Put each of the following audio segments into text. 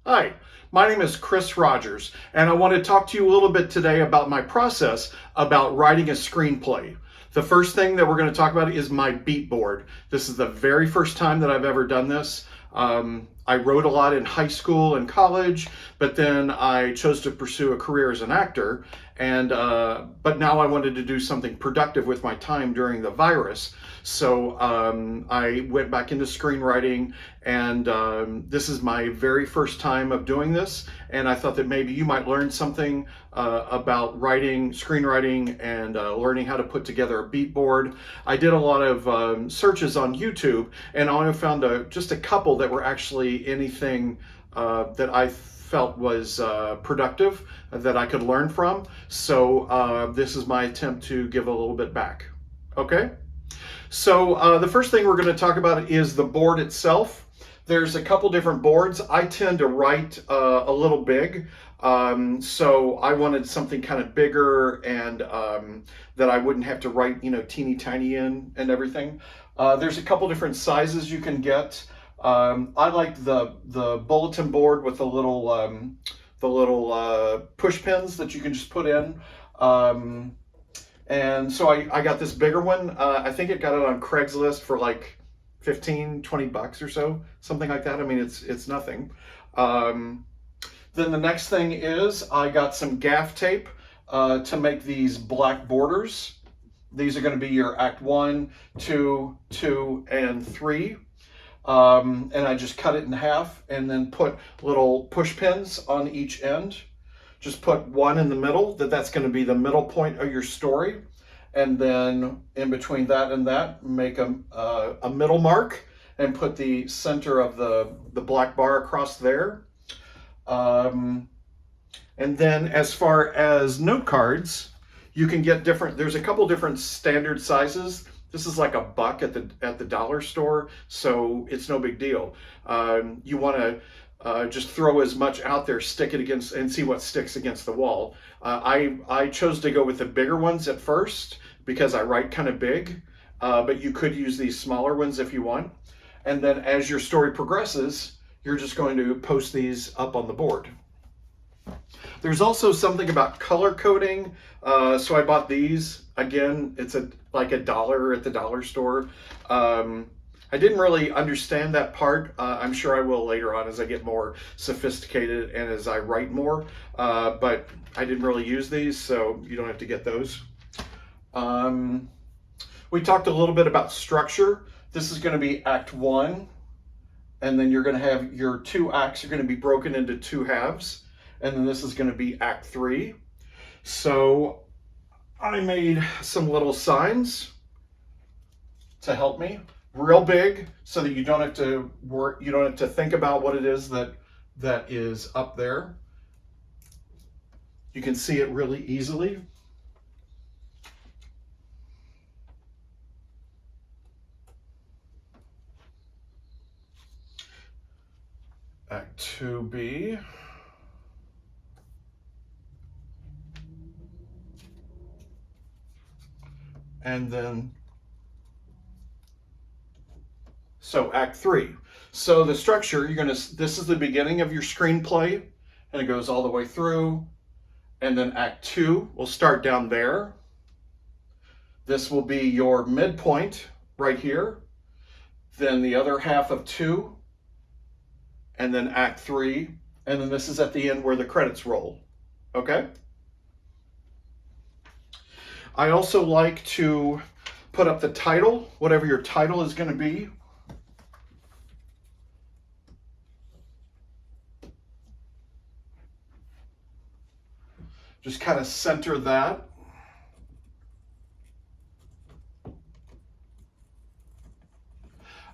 Hi, my name is Chris Rogers, and I want to talk to you a little bit today about my process about writing a screenplay. The first thing that we're going to talk about is my beat board. This is the very first time that I've ever done this. I wrote a lot in high school and college, but then I chose to pursue a career as an actor. But now I wanted to do something productive with my time during the virus. So I went back into screenwriting, and this is my very first time of doing this. And I thought that maybe you might learn something about writing, screenwriting, and learning how to put together a beat board. I did a lot of searches on YouTube, and I only found just a couple that were actually anything that I felt was productive that I could learn from. So this is my attempt to give a little bit back. Okay? So the first thing we're going to talk about is the board itself. There's a couple different boards. I tend to write a little big. So I wanted something kind of bigger and that I wouldn't have to write, teeny tiny in and everything. There's a couple different sizes you can get. I like the bulletin board with the little push pins that you can just put in. And so I got this bigger one. I think it got it on Craigslist for like 15, 20 bucks or so, something like that. I mean, it's nothing. Then the next thing is I got some gaff tape to make these black borders. These are going to be your Act 1, 2, 2, and 3. And I just cut it in half and then put little push pins on each end. Just put one in the middle, that's going to be the middle point of your story. And then in between that and that, make a middle mark and put the center of the black bar across there. And then as far as note cards, you can get there's a couple different standard sizes. This is like $1 at the dollar store, so it's no big deal. You want to just throw as much out there, stick it against, and see what sticks against the wall. I chose to go with the bigger ones at first because I write kind of big, but you could use these smaller ones if you want. And then as your story progresses, you're just going to post these up on the board. There's also something about color coding. So I bought these. Again, it's like $1 at the dollar store. I didn't really understand that part. I'm sure I will later on as I get more sophisticated and as I write more. But I didn't really use these, so you don't have to get those. We talked a little bit about structure. This is going to be Act 1. And then you're going to have your 2 acts are going to be broken into 2 halves. And then this is going to be Act 3. So I made some little signs to help me, real big, so that you don't have to think about what it is that is up there. You can see it really easily. Act 2B. And then, so Act 3. So the structure, this is the beginning of your screenplay, and it goes all the way through. And then Act 2 will start down there. This will be your midpoint right here. Then the other half of 2. And then Act 3. And then this is at the end where the credits roll. Okay? I also like to put up the title, whatever your title is going to be. Just kind of center that.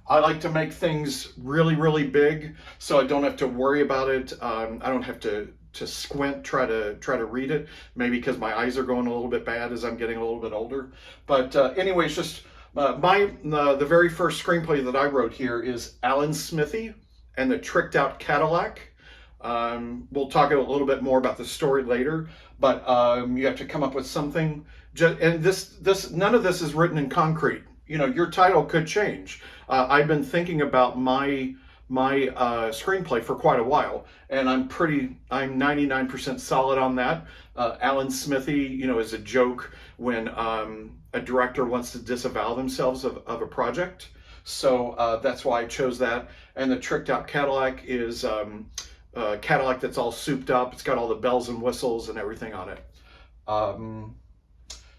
I like to make things really, really big so I don't have to worry about it. I don't have to squint, try to read it, maybe because my eyes are going a little bit bad as I'm getting a little bit older. But anyways, just the very first screenplay that I wrote here is SMITHEE and the Tricked Out Cadillac. We'll talk a little bit more about the story later, but you have to come up with something. And none of this is written in concrete. Your title could change. I've been thinking about my my screenplay for quite a while, and I'm 99% solid on that. Alan Smithee, you know, is a joke when a director wants to disavow themselves of a project. So that's why I chose that. And the tricked out Cadillac is Cadillac that's all souped up. It's got all the bells and whistles and everything on it.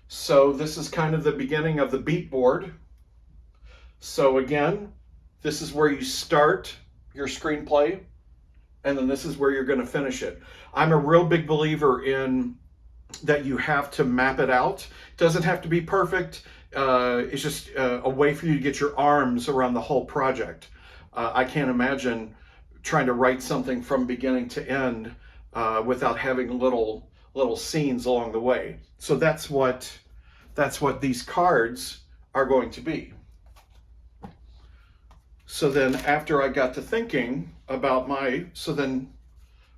So this is kind of the beginning of the beat board. So again, this is where you start your screenplay, and then this is where you're going to finish it. I'm a real big believer in that you have to map it out. It doesn't have to be perfect. It's just a way for you to get your arms around the whole project. I can't imagine trying to write something from beginning to end without having little scenes along the way. So that's what these cards are going to be. So then after I got to thinking about so then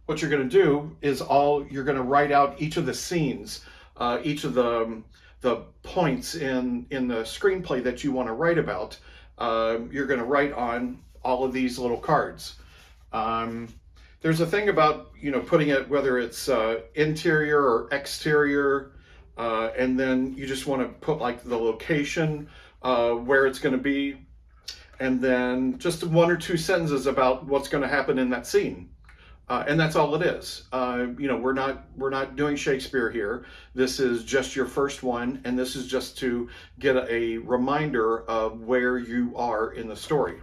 what you're going to do is you're going to write out each of the scenes, each of the points in the screenplay that you want to write about. You're going to write on all of these little cards. There's a thing about, you know, putting it, whether it's interior or exterior, and then you just want to put like the location, where it's going to be, and then just 1 or 2 sentences about what's going to happen in that scene. And that's all it is. You know, we're not doing Shakespeare here. This is just your first one, and this is just to get a reminder of where you are in the story.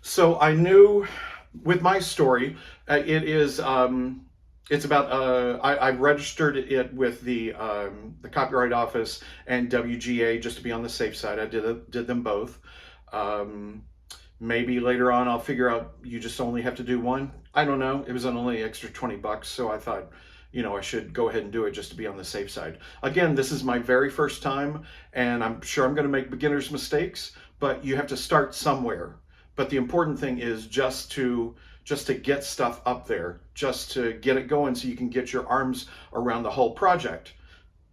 So I knew with my story, it's about, I registered it with the Copyright Office and WGA just to be on the safe side. I did them both. Maybe later on I'll figure out you just only have to do one. I don't know. It was only extra $20, so I thought, you know, I should go ahead and do it just to be on the safe side. Again, this is my very first time, and I'm sure I'm going to make beginner's mistakes, but you have to start somewhere. But the important thing is just to get stuff up there, just to get it going so you can get your arms around the whole project.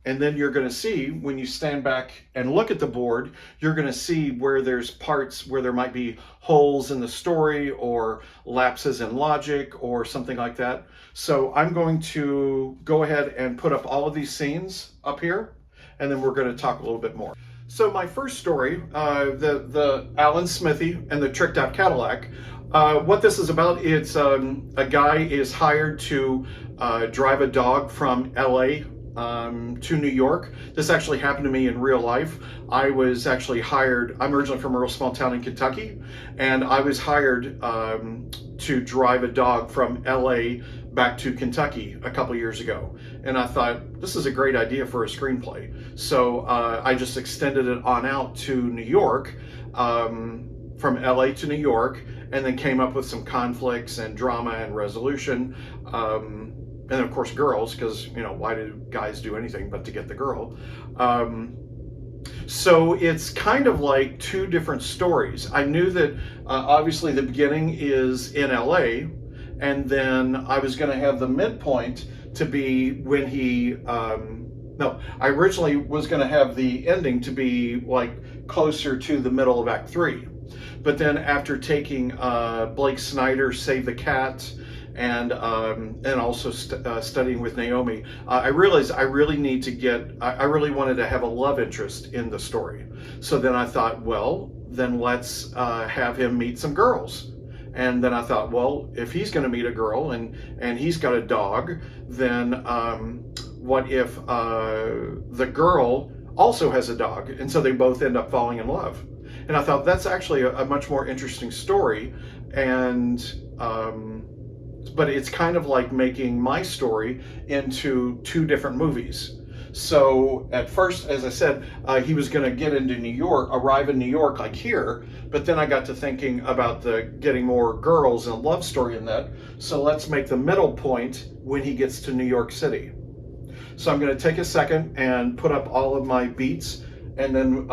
And then you're going to see, when you stand back and look at the board, you're going to see where there's parts where there might be holes in the story or lapses in logic or something like that. So I'm going to go ahead and put up all of these scenes up here, and then we're going to talk a little bit more. So my first story, the Alan Smithee and the Tricked Out Cadillac, what this is about, it's a guy is hired to drive a dog from LA to New York. This actually happened to me in real life. I was actually hired, I'm originally from a real small town in Kentucky, and I was hired to drive a dog from LA back to Kentucky a couple years ago. And I thought, this is a great idea for a screenplay. So I just extended it on out to New York, from LA to New York, and then came up with some conflicts and drama and resolution. And of course girls, because, you know, why do guys do anything but to get the girl? So it's kind of like 2 different stories. I knew that obviously the beginning is in LA, and then I was going to have the midpoint to be when he, no, I originally was going to have the ending to be like closer to the middle of Act 3. But then after taking Blake Snyder, Save the Cat, and also studying with Naomi, I realized I really need to I really wanted to have a love interest in the story. So then I thought, well, then let's have him meet some girls. And then I thought, well, if he's going to meet a girl and he's got a dog, then what if the girl also has a dog? And so they both end up falling in love. And I thought that's actually a much more interesting story. And but it's kind of like making my story into 2 different movies. So at first, as I said, he was going to get into New York, arrive in New York like here, but then I got to thinking about getting more girls and a love story in that. So let's make the middle point when he gets to New York City. So I'm going to take a second and put up all of my beats, and then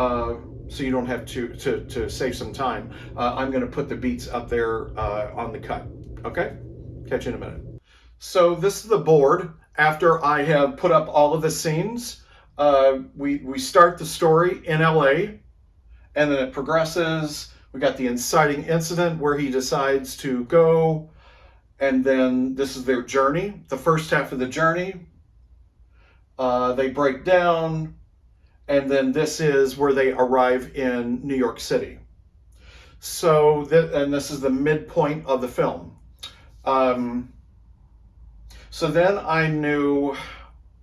so you don't have to save some time, I'm going to put the beats up there on the cut. Okay, catch you in a minute. So this is the board after I have put up all of the scenes. We start the story in LA, and then it progresses. We got the inciting incident where he decides to go, and then this is their journey. The first half of the journey, they break down, and then this is where they arrive in New York City. So, and this is the midpoint of the film. So then I knew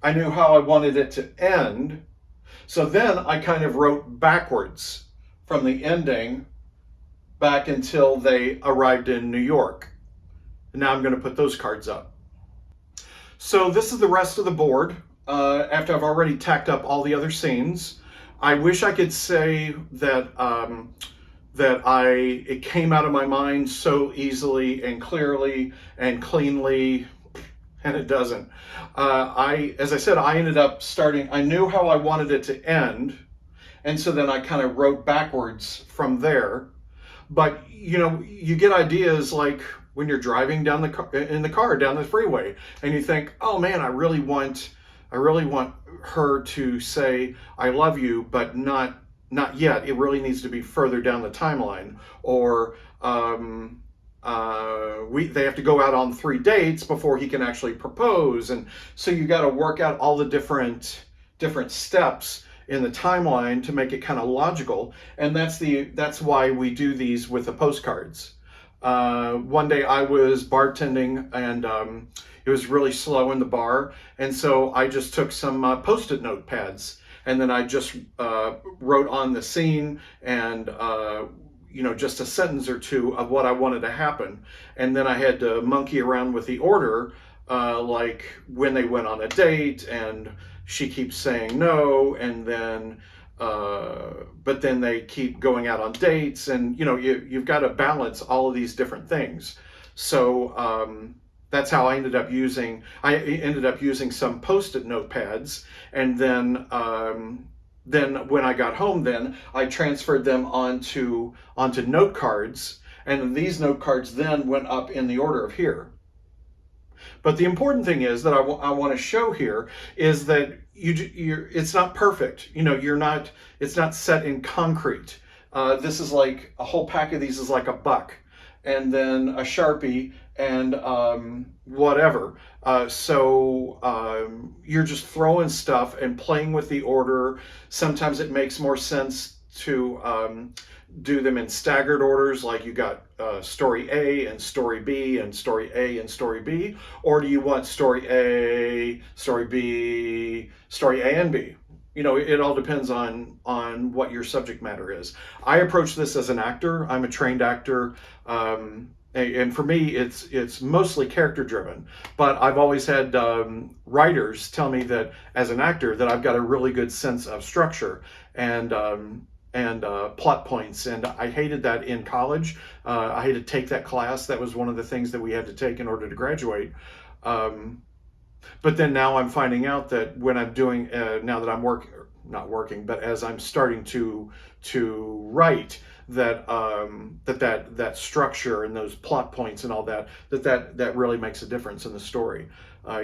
how I wanted it to end. So then I kind of wrote backwards from the ending back until they arrived in New York. And now I'm going to put those cards up. So this is the rest of the board after I've already tacked up all the other scenes. I wish I could say that it came out of my mind so easily and clearly and cleanly, and it doesn't. As I said, I ended up starting, I knew how I wanted it to end, and so then I kind of wrote backwards from there. But you get ideas like when you're driving in the car down the freeway, and you think, oh man, I really want her to say I love you, but not yet. It really needs to be further down the timeline. Or they have to go out on 3 dates before he can actually propose, and so you got to work out all the different steps in the timeline to make it kind of logical. And that's why we do these with the postcards. One day I was bartending, and it was really slow in the bar, and so I just took some post-it notepads, and then I just wrote on the scene and just a sentence or two of what I wanted to happen. And then I had to monkey around with the order, like when they went on a date and she keeps saying no, and then but then they keep going out on dates, and you've got to balance all of these different things. So that's how I ended up using some post-it notepads, and then when I got home, then I transferred them onto note cards, and these note cards then went up in the order of here. But the important thing is that I want to show here is that it's not perfect. It's not set in concrete. This is like a whole pack of these is like $1, and then a Sharpie and whatever. So you're just throwing stuff and playing with the order. Sometimes it makes more sense to do them in staggered orders, like you got story A and story B and story A and story B, or do you want story A, story B, story A and B? It all depends on what your subject matter is. I approach this as an actor. I'm a trained actor. And for me, it's mostly character driven, but I've always had writers tell me that as an actor that I've got a really good sense of structure and plot points. And I hated that in college. I had to take that class. That was one of the things that we had to take in order to graduate. But then now I'm finding out that when I'm doing, now that I'm not working, but as I'm starting to write, that structure and those plot points and all that really makes a difference in the story.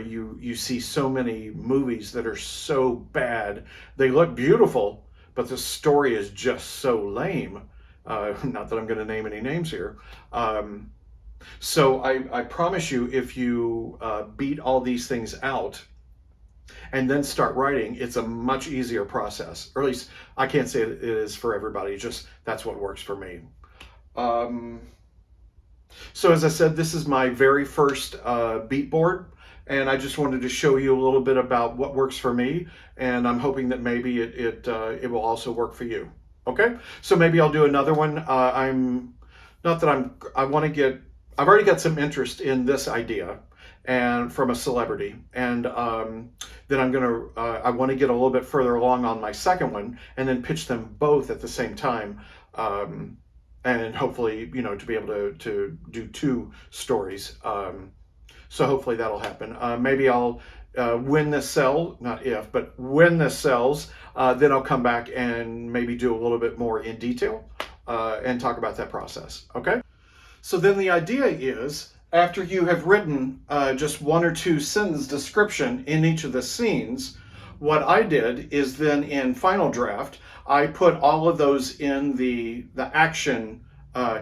You see so many movies that are so bad. They look beautiful, but the story is just so lame. Not that I'm going to name any names here. So I promise you, if you beat all these things out and then start writing, it's a much easier process. Or at least I can't say it is for everybody, just that's what works for me. So as I said, this is my very first beat board, and I just wanted to show you a little bit about what works for me, and I'm hoping that maybe it will also work for you. Okay, so maybe I'll do another one. I've already got some interest in this idea and from a celebrity, and then I want to get a little bit further along on my second one and then pitch them both at the same time, and hopefully to be able to do 2 stories. So hopefully that'll happen. Maybe I'll when this sells, not if, but when this sells, then I'll come back and maybe do a little bit more in detail and talk about that process. Okay. So then the idea is After you have written just one or two sentence description in each of the scenes, what I did is then in Final Draft, I put all of those in the action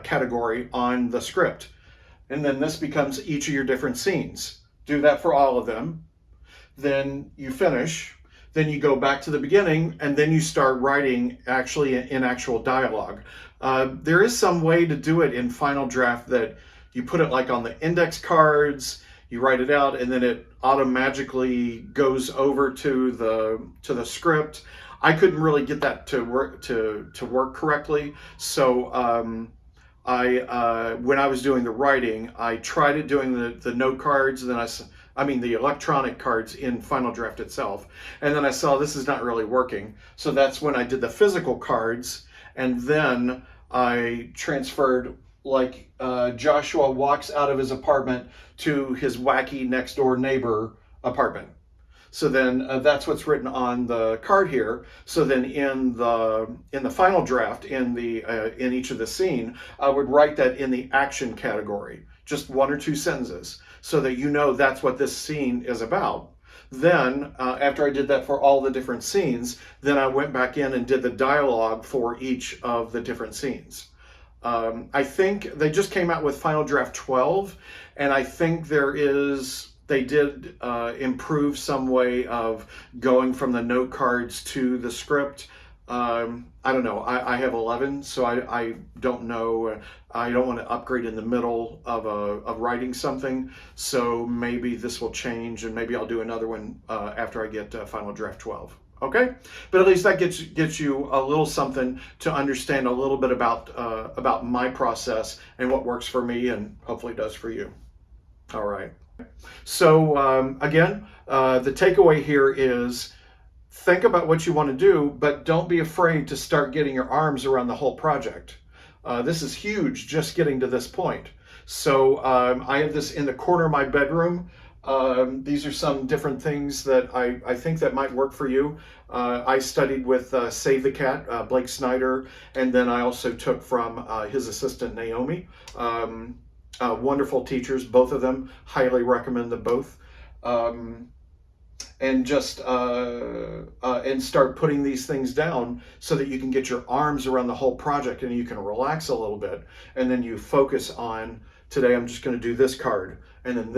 category on the script. And then this becomes each of your different scenes. Do that for all of them. Then you finish. Then you go back to the beginning, and then you start writing actually in actual dialogue. There is some way to do it in Final Draft that you put it like on the index cards, you write it out, and then it automatically goes over to the script. I couldn't really get that to work correctly, so when I was doing the writing, I tried it doing the note cards, and then I mean the electronic cards in Final Draft itself, and then I saw this is not really working. So that's when I did the physical cards, and then I transferred, like Joshua walks out of his apartment to his wacky next door neighbor apartment. So then that's what's written on the card here. So then in the Final Draft, in each of the scene, I would write that in the action category, just one or two sentences, so that you know that's what this scene is about. Then after I did that for all the different scenes, then I went back in and did the dialogue for each of the different scenes. I think they just came out with Final Draft 12, and I think they did improve some way of going from the note cards to the script. I don't know. I have 11, so I don't know. I don't want to upgrade in the middle of writing something. So maybe this will change, and maybe I'll do another one after I get Final Draft 12. Okay, but at least that gets you a little something to understand a little bit about my process and what works for me, and hopefully does for you. All right. So again, the takeaway here is think about what you want to do, but don't be afraid to start getting your arms around the whole project. This is huge, just getting to this point. So I have this in the corner of my bedroom. These are some different things that I think that might work for you. I studied with Save the Cat, Blake Snyder, and then I also took from his assistant, Naomi. Wonderful teachers, both of them. Highly recommend them both. And just and start putting these things down so that you can get your arms around the whole project and you can relax a little bit, and then you focus on, today I'm just going to do this card, and then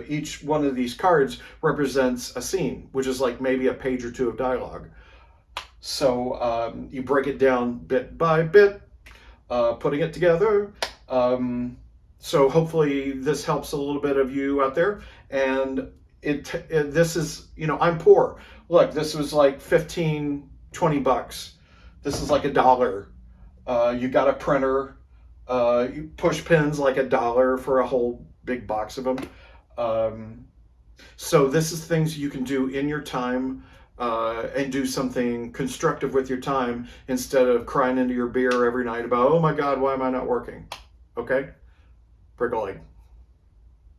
each one of these cards represents a scene, which is like maybe a page or two of dialogue. So you break it down bit by bit, putting it together. So hopefully this helps a little bit of you out there. And this is, I'm poor. Look, this was like 15, 20 bucks. This is like $1. You got a printer, you push pins like $1 for a whole big box of them. So this is things you can do in your time, and do something constructive with your time instead of crying into your beer every night about, oh my God, why am I not working? Okay? Prickle leg.